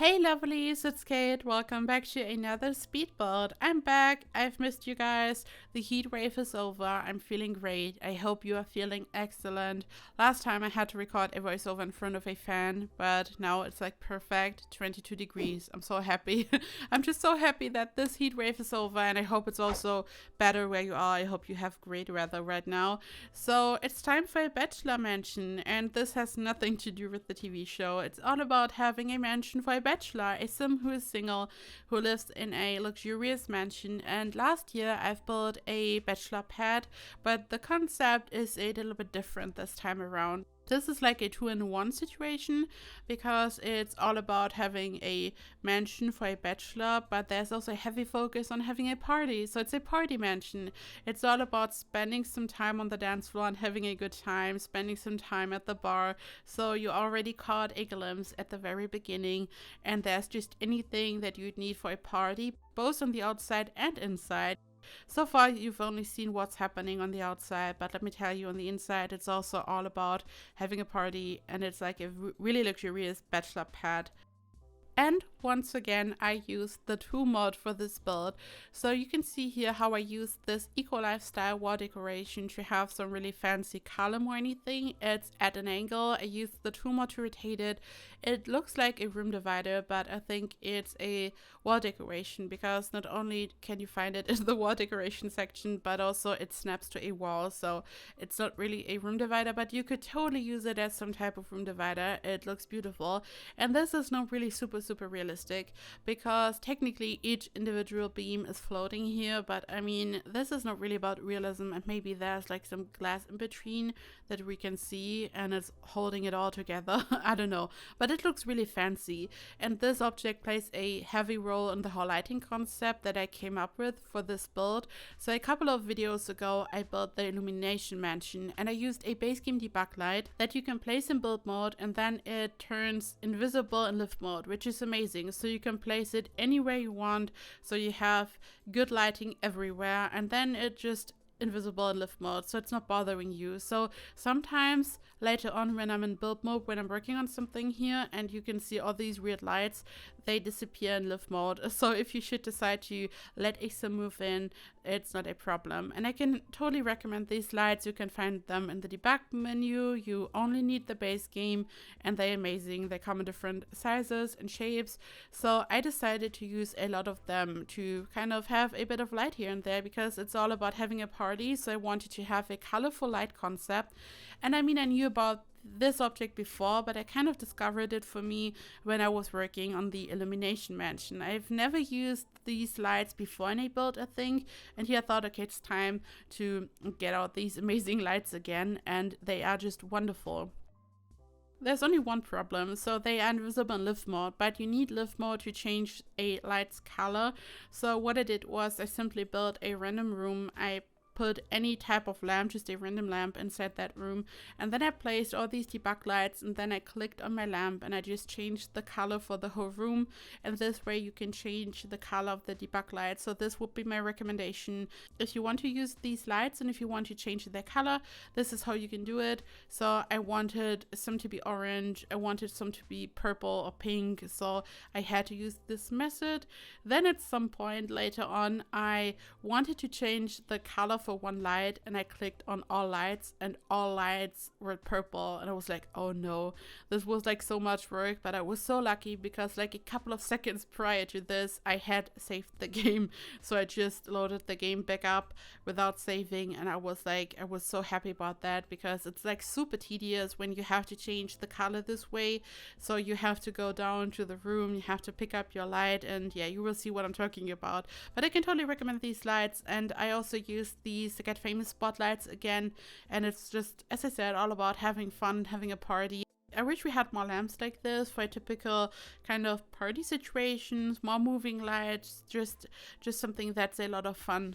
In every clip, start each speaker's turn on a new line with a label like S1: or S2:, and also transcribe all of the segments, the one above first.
S1: Hey lovelies, it's Kate. Welcome back to another speed build. I'm back. I've missed you guys. The heat wave is over. I'm feeling great. I hope you are feeling excellent. Last time I had to record a voiceover in front of a fan, but now it's like perfect 22 degrees. I'm so happy. I'm just so happy that this heat wave is over, and I hope it's also better where you are. I hope you have great weather right now. So it's time for a Bachelor mansion, and this has nothing to do with the TV show. It's all about having a mansion for a bachelor, a sim who is single, who lives in a luxurious mansion. And last year I've built a bachelor pad, but the concept is a little bit different this time around. This is like a 2-in-1 situation because it's all about having a mansion for a bachelor, but there's also a heavy focus on having a party. So it's a party mansion. It's all about spending some time on the dance floor and having a good time, spending some time at the bar. So you already caught a glimpse at the very beginning, and there's just anything that you'd need for a party, both on the outside and inside. So far, you've only seen what's happening on the outside, but let me tell you, on the inside, it's also all about having a party, and it's like a really luxurious bachelor pad. And once again, I used the 2 mod for this build. So you can see here how I used this eco lifestyle wall decoration to have some really fancy column or anything. It's at an angle. I used the 2 mod to rotate it. It looks like a room divider, but I think it's a wall decoration because not only can you find it in the wall decoration section, but also it snaps to a wall. So it's not really a room divider, but you could totally use it as some type of room divider. It looks beautiful. And this is not really super realistic because technically each individual beam is floating here, but I mean, this is not really about realism, and maybe there's like some glass in between that we can see and it's holding it all together. I don't know, but it looks really fancy, and this object plays a heavy role in the whole lighting concept that I came up with for this build. So a couple of videos ago I built the illumination mansion, and I used a base game debug light that you can place in build mode, and then it turns invisible in live mode, which is amazing. So you can place it anywhere you want, so you have good lighting everywhere, and then it just invisible in live mode, so it's not bothering you. So sometimes later on when I'm in build mode, when I'm working on something here and you can see all these weird lights, they disappear in live mode. So if you should decide to let a sim move in, it's not a problem. And I can totally recommend these lights. You can find them in the debug menu. You only need the base game, and they're amazing. They come in different sizes and shapes. So I decided to use a lot of them to kind of have a bit of light here and there, because it's all about having a party. So I wanted to have a colorful light concept. And I mean, I knew about this object before, but I kind of discovered it for me when I was working on the illumination mansion. I've never used these lights before in a build, I think, and here I thought, okay, it's time to get out these amazing lights again, and they are just wonderful. There's only one problem, so they are invisible in live mode, but you need live mode to change a light's color. So what I did was I simply built a random room. I put any type of lamp, just a random lamp inside that room, and then I placed all these debug lights, and then I clicked on my lamp and I just changed the color for the whole room, and this way you can change the color of the debug lights. So this would be my recommendation. If you want to use these lights and if you want to change their color, this is how you can do it. So I wanted some to be orange, I wanted some to be purple or pink, so I had to use this method. Then at some point later on, I wanted to change the color for one light, and I clicked on all lights, and all lights were purple, and I was like, oh no, this was like so much work. But I was so lucky because like a couple of seconds prior to this I had saved the game, so I just loaded the game back up without saving, and I was so happy about that, because it's like super tedious when you have to change the color this way. So you have to go down to the room, you have to pick up your light, and yeah, you will see what I'm talking about. But I can totally recommend these lights, and I also used these Get Famous spotlights again, and it's just, as I said, all about having fun, having a party. I wish we had more lamps like this for a typical kind of party situations, more moving lights, just something that's a lot of fun.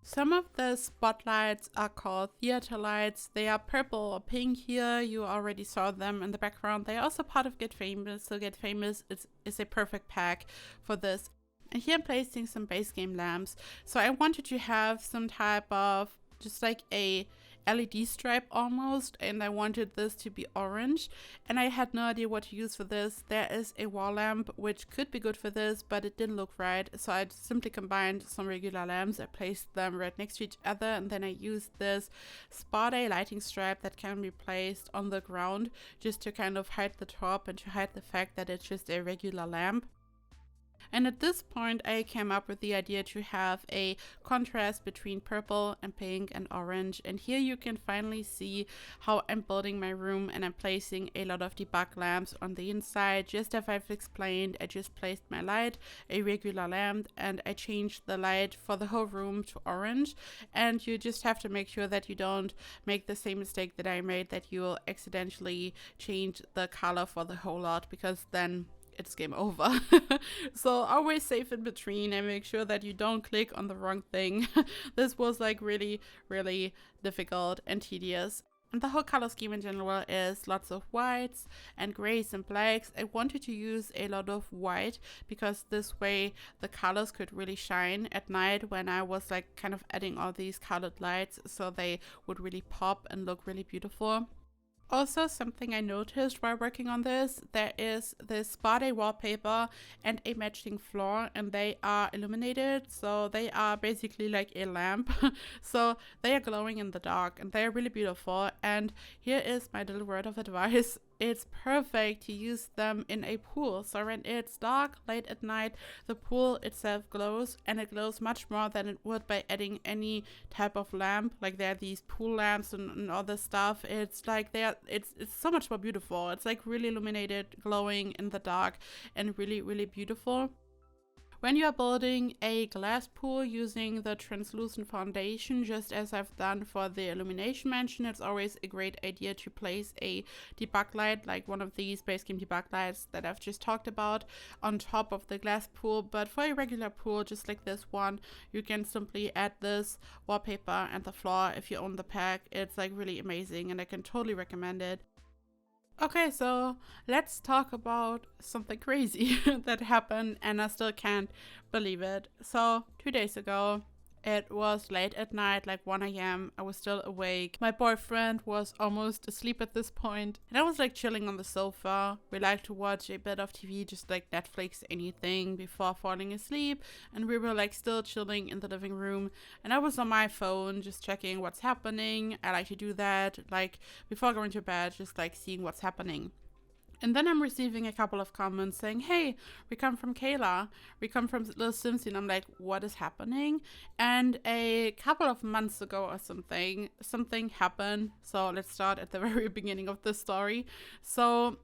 S1: Some of the spotlights are called theater lights. They are purple or pink here. You already saw them in the background. They are also part of Get Famous, so Get Famous is a perfect pack for this. And here I'm placing some base game lamps. So I wanted to have some type of just like a LED stripe almost, and I wanted this to be orange, and I had no idea what to use for this. There is a wall lamp which could be good for this, but it didn't look right, so I simply combined some regular lamps. I placed them right next to each other, and then I used this spa day lighting stripe that can be placed on the ground just to kind of hide the top and to hide the fact that it's just a regular lamp. And at this point, I came up with the idea to have a contrast between purple and pink and orange. And here you can finally see how I'm building my room, and I'm placing a lot of debug lamps on the inside. Just as I've explained, I just placed my light, a regular lamp, and I changed the light for the whole room to orange. And you just have to make sure that you don't make the same mistake that I made, that you'll accidentally change the color for the whole lot, because then it's game over. So always safe in between and make sure that you don't click on the wrong thing. This was like really difficult and tedious. And the whole color scheme in general is lots of whites and grays and blacks. I wanted to use a lot of white because this way the colors could really shine at night when I was like kind of adding all these colored lights, so they would really pop and look really beautiful. Also, something I noticed while working on this, there is this spa day wallpaper and a matching floor, and they are illuminated, so they are basically like a lamp. So they are glowing in the dark and they are really beautiful. And here is my little word of advice. It's perfect to use them in a pool. So when it's dark, late at night, the pool itself glows, and it glows much more than it would by adding any type of lamp. Like there are these pool lamps and other stuff. It's like it's so much more beautiful. It's like really illuminated, glowing in the dark, and really beautiful. When you are building a glass pool using the translucent foundation, just as I've done for the illumination mansion, it's always a great idea to place a debug light, like one of these base game debug lights that I've just talked about, on top of the glass pool. But for a regular pool, just like this one, you can simply add this wallpaper and the floor if you own the pack. It's like really amazing, and I can totally recommend it. Okay, so let's talk about something crazy that happened, and I still can't believe it. So 2 days ago, it was late at night, like 1 a.m. I was still awake. My boyfriend was almost asleep at this point, and I was like chilling on the sofa. We like to watch a bit of TV, just like Netflix, anything, before falling asleep. And we were like still chilling in the living room, and I was on my phone just checking what's happening. I like to do that like before going to bed, just like seeing what's happening. And then I'm receiving a couple of comments saying, hey, we come from Kayla, we come from Little Sims, and I'm like, what is happening? And a couple of months ago or something happened. So let's start at the very beginning of the story. So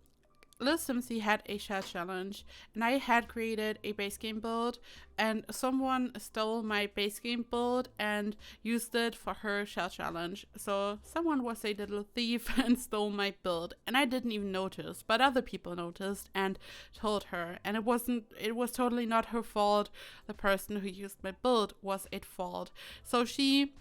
S1: Little Simsy had a shell challenge, and I had created a base game build, and someone stole my base game build and used it for her shell challenge. So someone was a little thief and stole my build, and I didn't even notice, but other people noticed and told her, and it was totally not her fault. The person who used my build was at fault. So she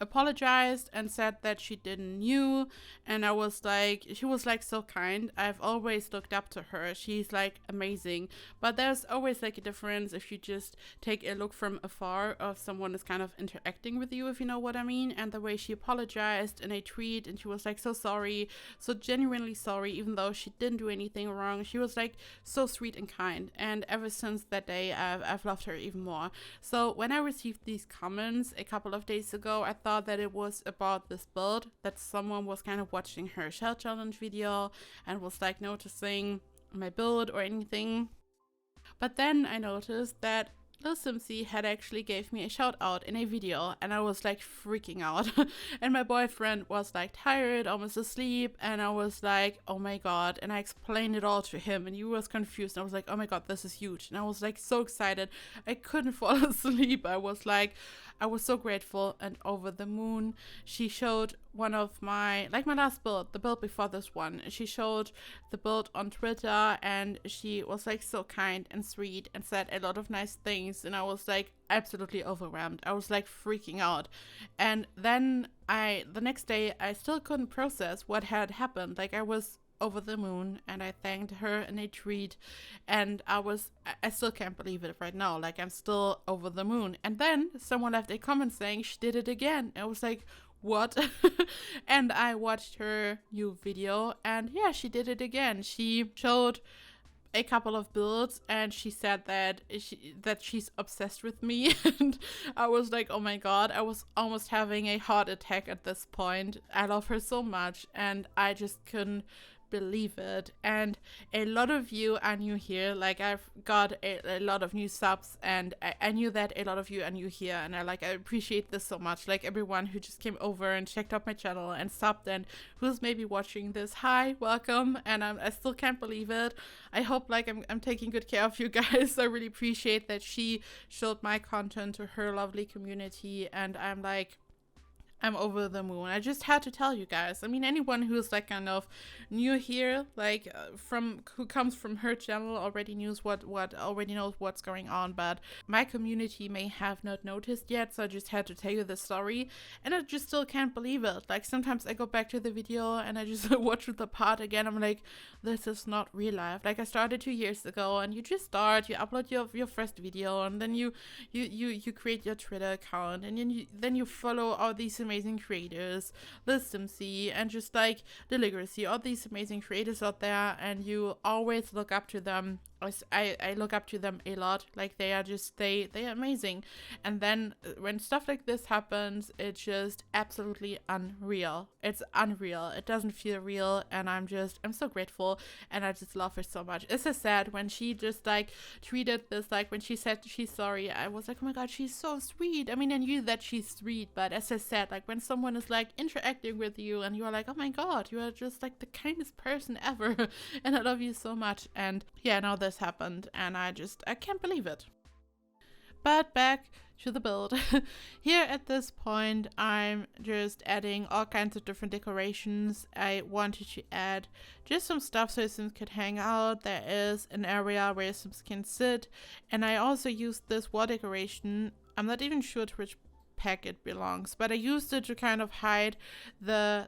S1: apologized and said that she didn't knew, and she was like so kind. I've always looked up to her. She's like amazing, but there's always like a difference if you just take a look from afar, or if someone is kind of interacting with you, if you know what I mean. And the way she apologized in a tweet, and she was like so sorry, so genuinely sorry, even though she didn't do anything wrong. She was like so sweet and kind, and ever since that day I've loved her even more. So when I received these comments a couple of days ago, I thought that it was about this build, that someone was kind of watching her shell challenge video and was like noticing my build or anything. But then I noticed that Little Simsy had actually gave me a shout out in a video, and I was like freaking out. And my boyfriend was like tired, almost asleep, and I was like, oh my god. And I explained it all to him, and he was confused. And I was like, oh my god, this is huge. And I was like so excited, I couldn't fall asleep. I was so grateful and over the moon. She showed one of my last build, the build before this one. She showed the build on Twitter, and she was like so kind and sweet and said a lot of nice things, and I was like absolutely overwhelmed. I was like freaking out. And then the next day I still couldn't process what had happened. Like I was over the moon, and I thanked her in a tweet, and I still can't believe it right now. Like I'm still over the moon. And then someone left a comment saying she did it again. I was like, what? And I watched her new video, and yeah, she did it again. She showed a couple of builds, and she said that she's obsessed with me. And I was like, oh my god, I was almost having a heart attack at this point. I love her so much, and I just couldn't believe it. And a lot of you are new here. Like, I've got a lot of new subs, and I knew that a lot of you are new here, and I appreciate this so much. Like, everyone who just came over and checked out my channel and subbed, and who's maybe watching this, hi, welcome. And I still can't believe it. I hope I'm taking good care of you guys. I really appreciate that she showed my content to her lovely community, and I'm over the moon. I just had to tell you guys. I mean, anyone who's kind of new here, who comes from her channel already knows what's going on. But my community may have not noticed yet, so I just had to tell you the story, and I just still can't believe it. Like, sometimes I go back to the video and I just watch the part again. I'm like, this is not real life. Like, I started 2 years ago, and you just start, you upload your first video, and then you create your Twitter account, and then you follow all these amazing creators, ListMC, and just Deligracy, all these amazing creators out there, and you always look up to them. I look up to them a lot. Like, they are amazing. And then when stuff like this happens, it's just absolutely unreal. It's unreal. It doesn't feel real, and I'm so grateful, and I just love her so much. As I said, when she just tweeted this, when she said she's sorry, I was like, oh my god, she's so sweet. I mean, I knew that she's sweet, but as I said, when someone is interacting with you, and you are like, oh my god, you are just the kindest person ever, and I love you so much. And yeah, now this happened, and I can't believe it. But back to the build. Here at this point, I'm just adding all kinds of different decorations. I wanted to add just some stuff so Sims could hang out. There is an area where Sims can sit, and I also used this wall decoration. I'm not even sure to which pack it belongs, but I used it to kind of hide the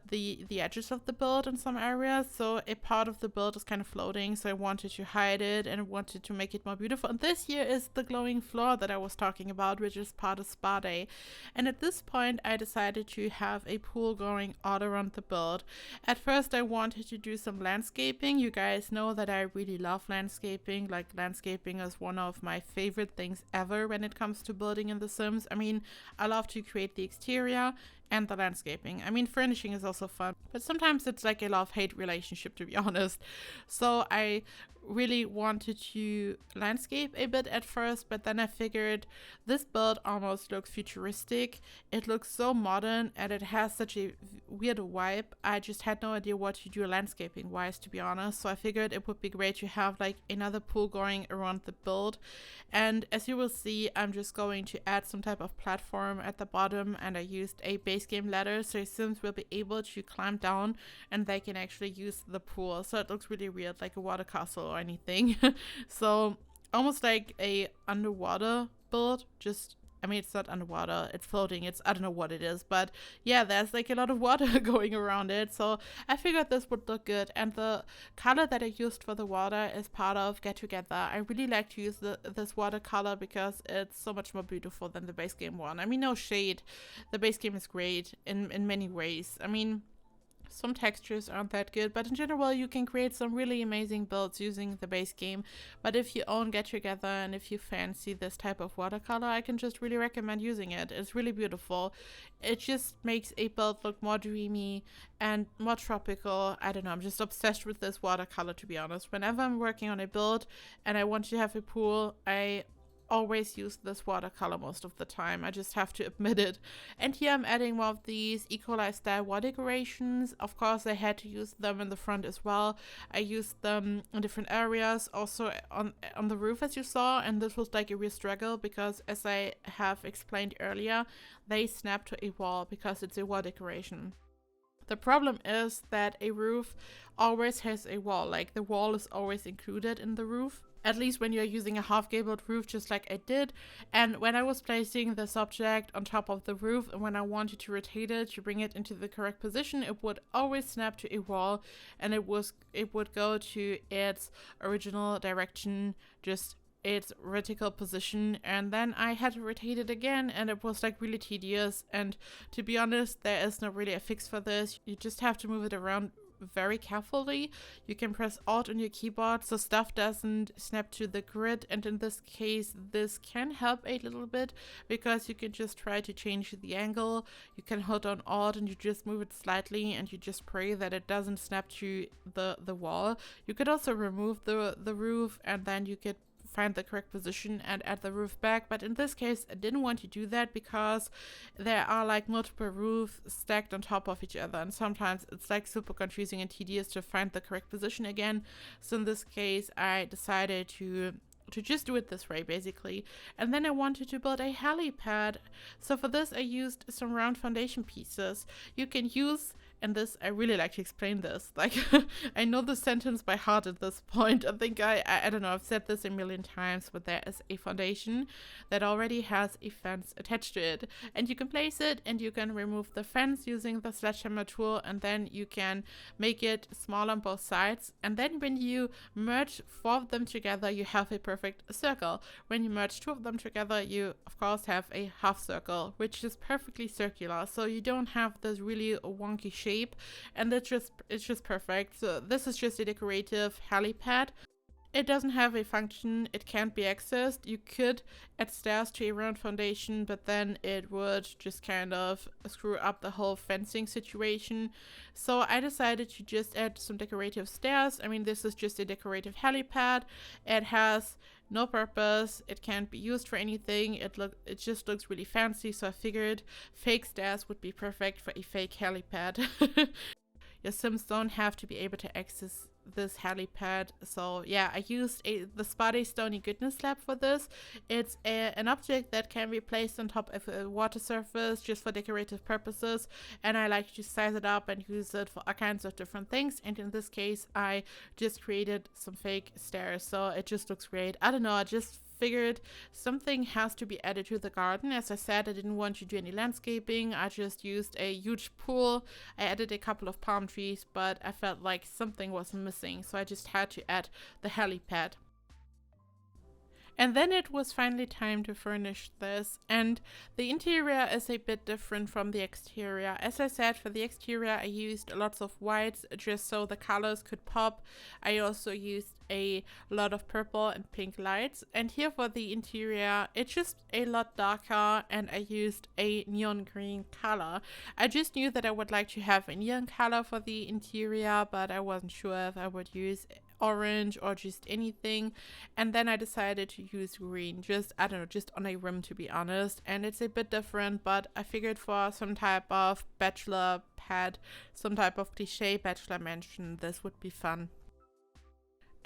S1: edges of the build in some areas, so a part of the build is kind of floating, so I wanted to hide it and wanted to make it more beautiful. And this here is the glowing floor that I was talking about, which is part of Spa Day. And at this point I decided to have a pool going all around the build. At first I wanted to do some landscaping. You guys know that I really love landscaping. Like, landscaping is one of my favorite things ever when it comes to building in The Sims. I mean, I love to create the exterior and the landscaping. I mean, furnishing is also fun, but sometimes it's a love-hate relationship, to be honest. So I really wanted to landscape a bit at first, but then I figured this build almost looks futuristic. It looks so modern, and it has such a weird vibe. I just had no idea what to do landscaping wise, to be honest. So I figured it would be great to have another pool going around the build. And as you will see, I'm just going to add some type of platform at the bottom, and I used a base game ladder, so Sims will be able to climb down and they can actually use the pool. So it looks really weird, like a water castle or anything. So almost like a underwater build. I mean, it's not underwater, it's floating. I don't know what it is, but yeah, there's a lot of water going around it. So I figured this would look good, and the color that I used for the water is part of Get Together. I really like to use this water color because it's so much more beautiful than the base game one. I mean, no shade, the base game is great in many ways. I mean, some textures aren't that good, but in general you can create some really amazing builds using the base game. But if you own Get Together and if you fancy this type of watercolor, I can just really recommend using it. It's really beautiful. It just makes a build look more dreamy and more tropical. I don't know, I'm just obsessed with this watercolor, to be honest. Whenever I'm working on a build and I want to have a pool, I always use this watercolor most of the time. I just have to admit it. And here I'm adding more of these equalized style wall decorations. Of course, I had to use them in the front as well. I used them in different areas, also on the roof, as you saw, and this was a real struggle because, as I have explained earlier, they snap to a wall because it's a wall decoration. The problem is that a roof always has a wall, the wall is always included in the roof. At least when you're using a half-gabled roof, just like I did. And when I was placing this object on top of the roof, and when I wanted to rotate it to bring it into the correct position, it would always snap to a wall, and it would go to its original direction just its vertical position, and then I had to rotate it again, and it was like really tedious. And to be honest, there is not really a fix for this. You just have to move it around very carefully. You can press Alt on your keyboard so stuff doesn't snap to the grid, and in this case this can help a little bit because you can just try to change the angle. You can hold on Alt and you just move it slightly, and you just pray that it doesn't snap to the wall. You could also remove the roof, and then you could find the correct position and add the roof back. But in this case, I didn't want to do that because there are like multiple roofs stacked on top of each other, and sometimes it's like super confusing and tedious to find the correct position again. So in this case, I decided to just do it this way basically. And then I wanted to build a helipad. So for this I used some round foundation pieces. You can use, and this, I really like to explain this. Like, I know the sentence by heart at this point. I think I don't know, I've said this a million times, but there is a foundation that already has a fence attached to it. And you can place it, and you can remove the fence using the sledgehammer tool, and then you can make it small on both sides. And then when you merge 4 of them together, you have a perfect circle. When you merge 2 of them together, you, of course, have a half circle, which is perfectly circular. So you don't have this really wonky shape, and it's just perfect. So this is just a decorative helipad. It doesn't have a function, it can't be accessed. You could add stairs to a round foundation, but then it would just kind of screw up the whole fencing situation. So I decided to just add some decorative stairs. I mean, this is just a decorative helipad. It has no purpose, it can't be used for anything, it just looks really fancy, so I figured fake stairs would be perfect for a fake helipad. Your Sims don't have to be able to access this helipad. So yeah, I used the Spotty Stony Goodness Slab for this. It's an object that can be placed on top of a water surface just for decorative purposes, and I like to size it up and use it for all kinds of different things. And in this case, I just created some fake stairs, so it just looks great. I don't know, I just figured something has to be added to the garden. As I said, I didn't want to do any landscaping. I just used a huge pool. I added a couple of palm trees, but I felt like something was missing, so I just had to add the helipad. And then it was finally time to furnish this, and the interior is a bit different from the exterior. As I said, for the exterior I used lots of whites just so the colors could pop. I also used a lot of purple and pink lights, and here for the interior it's just a lot darker, and I used a neon green color. I just knew that I would like to have a neon color for the interior, but I wasn't sure if I would use orange or just anything, and then I decided to use green, just I don't know, just on a whim, to be honest. And it's a bit different, but I figured for some type of bachelor pad, some type of cliche bachelor mansion, this would be fun.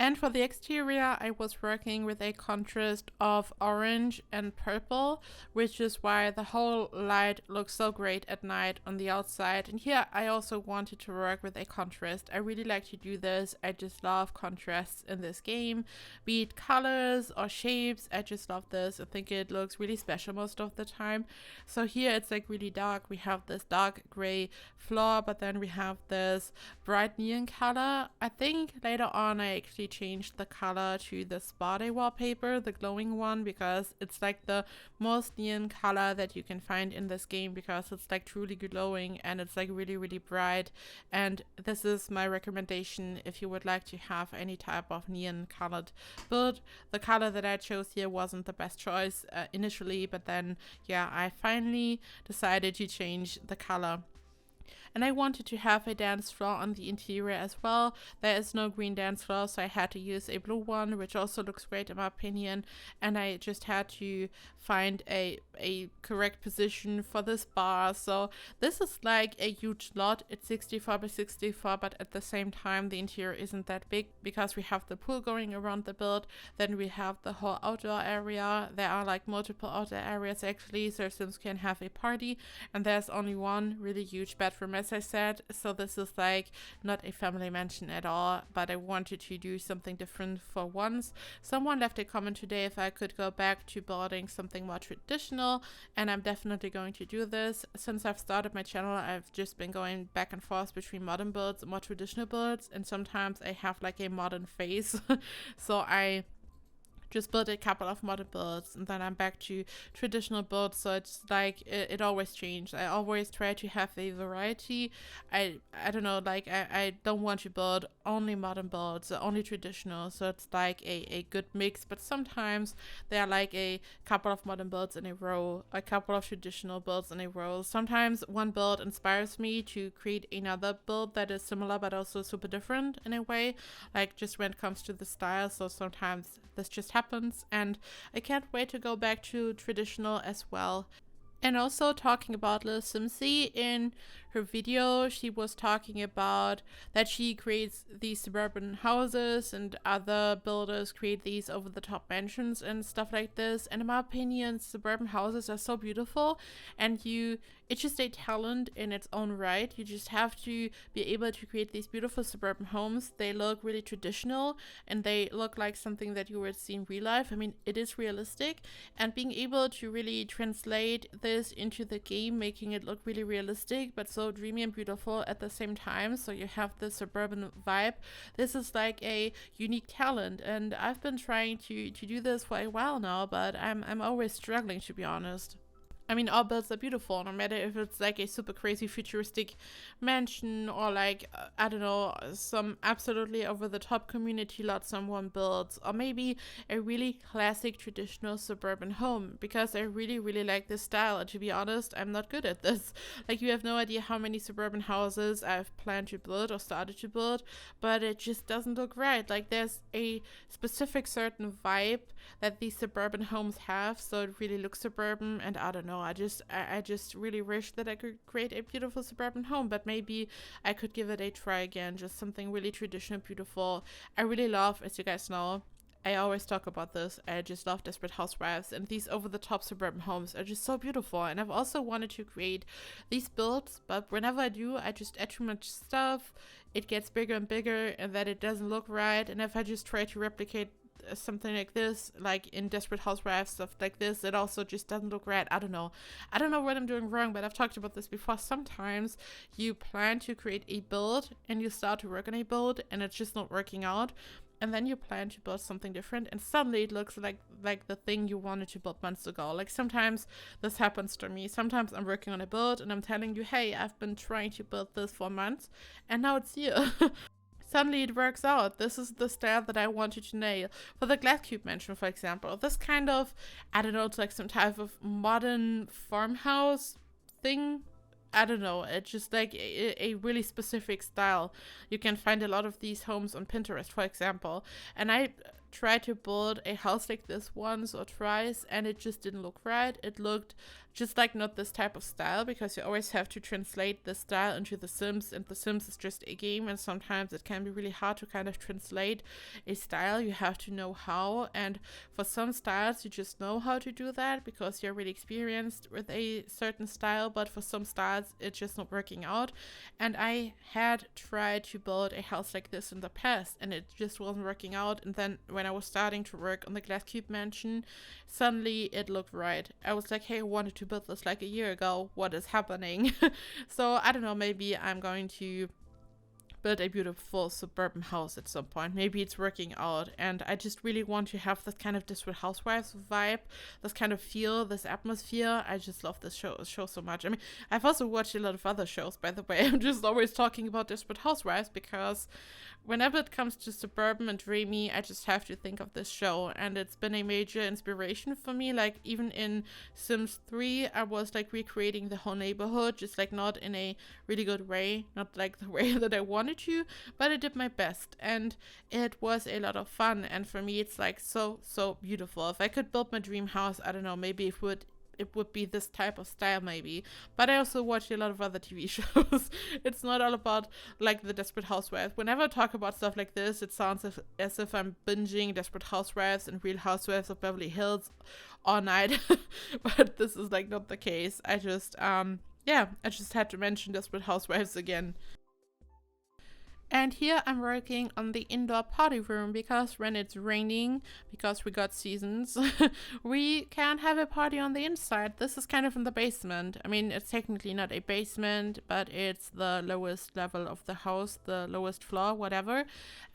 S1: And for the exterior, I was working with a contrast of orange and purple, which is why the whole light looks so great at night on the outside. And here I also wanted to work with a contrast. I really like to do this. I just love contrasts in this game, be it colors or shapes. I just love this. I think it looks really special most of the time. So here it's like really dark. We have this dark gray floor, but then we have this bright neon color. I think later on I actually changed the color to the Spotty wallpaper, the glowing one, because it's like the most neon color that you can find in this game, because it's like truly glowing and it's like really, really bright. And this is my recommendation if you would like to have any type of neon colored build. The color that I chose here wasn't the best choice initially, but then yeah, I finally decided to change the color. And I wanted to have a dance floor on the interior as well. There is no green dance floor, so I had to use a blue one, which also looks great in my opinion. And I just had to find a correct position for this bar. So this is like a huge lot. It's 64 by 64, but at the same time the interior isn't that big because we have the pool going around the build. Then we have the whole outdoor area. There are like multiple outdoor areas actually, so Sims can have a party. And there's only one really huge bedroom, as I said, so this is like not a family mansion at all, but I wanted to do something different for once. Someone left a comment today if I could go back to building something more traditional, and I'm definitely going to do this. Since I've started my channel, I've just been going back and forth between modern builds and more traditional builds, and sometimes I have like a modern phase so I just build a couple of modern builds, and then I'm back to traditional builds. So it's like it always changes. I always try to have a variety. I don't know, like I don't want to build only modern builds or only traditional. So it's like a good mix. But sometimes there are like a couple of modern builds in a row, a couple of traditional builds in a row. Sometimes one build inspires me to create another build that is similar but also super different in a way, like just when it comes to the style. So sometimes this just happens, and I can't wait to go back to traditional as well. And also, talking about Lil Simsy, in her video, she was talking about that she creates these suburban houses and other builders create these over-the-top mansions and stuff like this. And in my opinion, suburban houses are so beautiful, and it's just a talent in its own right. You just have to be able to create these beautiful suburban homes. They look really traditional, and they look like something that you would see in real life. I mean, it is realistic, and being able to really translate this into the game, making it look really realistic but so dreamy and beautiful at the same time, so you have the suburban vibe. This is like a unique talent, and I've been trying to do this for a while now, but I'm always struggling, to be honest. I mean, all builds are beautiful, no matter if it's like a super crazy futuristic mansion or like, I don't know, some absolutely over-the-top community lot someone builds, or maybe a really classic traditional suburban home, because I really, really like this style. And to be honest, I'm not good at this. Like, you have no idea how many suburban houses I've planned to build or started to build, but it just doesn't look right. Like, there's a specific certain vibe that these suburban homes have, so it really looks suburban, and I don't know, I just really wish that I could create a beautiful suburban home, but maybe I could give it a try again, just something really traditional, beautiful. I really love, as you guys know, I always talk about this, I just love Desperate Housewives, and these over-the-top suburban homes are just so beautiful. And I've also wanted to create these builds, but whenever I do, I just add too much stuff, it gets bigger and bigger, and then it doesn't look right. And if I just try to replicate something like this, like in Desperate Housewives, stuff like this, it also just doesn't look right. I don't know what I'm doing wrong, but I've talked about this before. Sometimes you plan to create a build and you start to work on a build and it's just not working out, and then you plan to build something different and suddenly it looks like the thing you wanted to build months ago. Like, sometimes this happens to me. Sometimes I'm working on a build and I'm telling you, hey, I've been trying to build this for months and now it's here. Suddenly it works out. This is the style that I wanted to nail. For the glass cube mansion, for example, this kind of, I don't know, it's like some type of modern farmhouse thing. I don't know, it's just like a really specific style. You can find a lot of these homes on Pinterest, for example. And I tried to build a house like this once or twice, and it just didn't look right. It looked just like not this type of style, because you always have to translate the style into The Sims, and The Sims is just a game, and sometimes it can be really hard to kind of translate a style. You have to know how, and for some styles you just know how to do that because you're really experienced with a certain style, but for some styles it's just not working out. And I had tried to build a house like this in the past and it just wasn't working out, and then when I was starting to work on the glass cube mansion, suddenly it looked right. I was like, hey, I wanted to build this like a year ago, what is happening? So I don't know, maybe I'm going to build a beautiful suburban house at some point. Maybe it's working out, and I just really want to have this kind of Desperate Housewives vibe, this kind of feel, this atmosphere. I just love this show so much. I mean, I've also watched a lot of other shows, by the way. I'm just always talking about Desperate Housewives because whenever it comes to suburban and dreamy, I just have to think of this show, and it's been a major inspiration for me. Like, even in Sims 3, I was like recreating the whole neighborhood, just like not in a really good way, not like the way that I wanted to, but I did my best, and it was a lot of fun. And for me, it's like so beautiful. If I could build my dream house, I don't know, maybe it would be this type of style, maybe. But I also watch a lot of other TV shows. It's not all about like the Desperate Housewives. Whenever I talk about stuff like this, it sounds as if I'm binging Desperate Housewives and Real Housewives of Beverly Hills all night. But this is like not the case. I just I just had to mention Desperate Housewives again. And here I'm working on the indoor party room because when it's raining, because we got seasons, we can't have a party on the inside. This is kind of in the basement. I mean, it's technically not a basement, but it's the lowest level of the house, the lowest floor, whatever.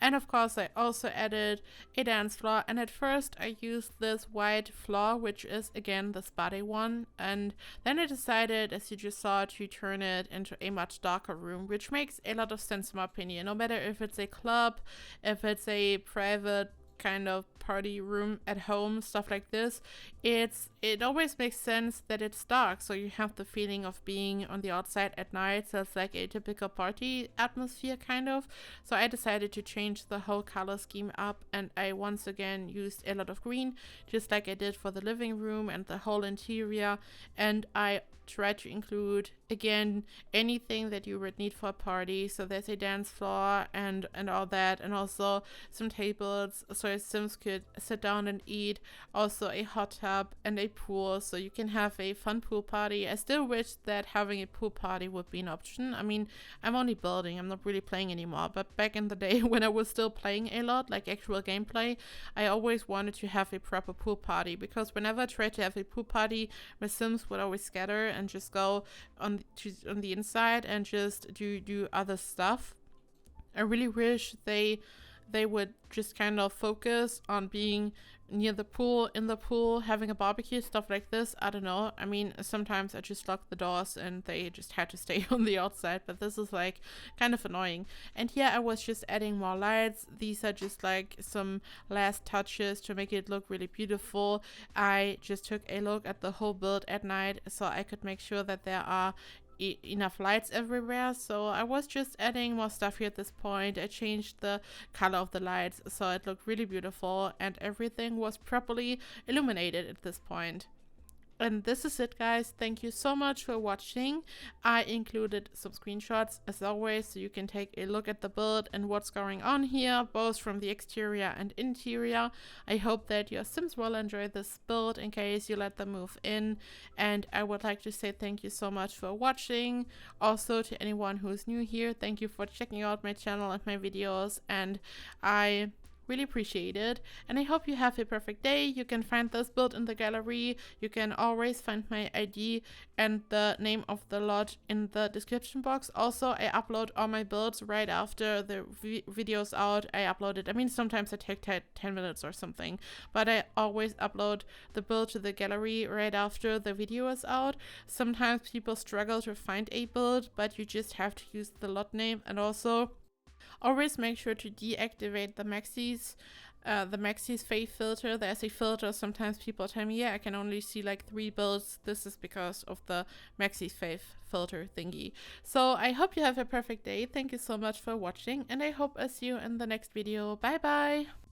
S1: And of course, I also added a dance floor. And at first, I used this white floor, which is again the spotty one. And then I decided, as you just saw, to turn it into a much darker room, which makes a lot of sense in my opinion. No matter if it's a club, if it's a private kind of party room at home, stuff like this, it always makes sense that it's dark, so you have the feeling of being on the outside at night. So it's like a typical party atmosphere kind of. So I decided to change the whole color scheme up, and I once again used a lot of green, just like I did for the living room and the whole interior. And I try to include again anything that you would need for a party. So there's a dance floor and all that, and also some tables so your Sims could sit down and eat, also a hot tub and a pool so you can have a fun pool party. I still wish that having a pool party would be an option. I mean, I'm only building, I'm not really playing anymore, but back in the day when I was still playing a lot, like actual gameplay, I always wanted to have a proper pool party, because whenever I tried to have a pool party, my Sims would always scatter and just go on the inside and just do other stuff. I really wish they would just kind of focus on being near the pool, in the pool, having a barbecue, stuff like this. I don't know. I mean, sometimes I just lock the doors and they just had to stay on the outside, but this is like kind of annoying. And here I was just adding more lights. These are just like some last touches to make it look really beautiful. I just took a look at the whole build at night so I could make sure that there are enough lights everywhere. So I was just adding more stuff here at this point. I changed the color of the lights so it looked really beautiful, and everything was properly illuminated at this point. And this is it, guys. Thank you so much for watching. I included some screenshots as always, so you can take a look at the build and what's going on here, both from the exterior and interior. I hope that your Sims will enjoy this build in case you let them move in. And I would like to say thank you so much for watching. Also, to anyone who's new here, thank you for checking out my channel and my videos, and I really appreciate it, and I hope you have a perfect day. You can find this build in the gallery. You can always find my ID and the name of the lot in the description box. Also, I upload all my builds right after the video's out. I upload it. I mean, sometimes I take 10 minutes or something, but I always upload the build to the gallery right after the video is out. Sometimes people struggle to find a build, but you just have to use the lot name. And also, always make sure to deactivate the Maxis fave filter. There's a filter. Sometimes people tell me, yeah, I can only see like 3 builds. This is because of the Maxis fave filter thingy. So I hope you have a perfect day. Thank you so much for watching, and I hope I see you in the next video. Bye bye.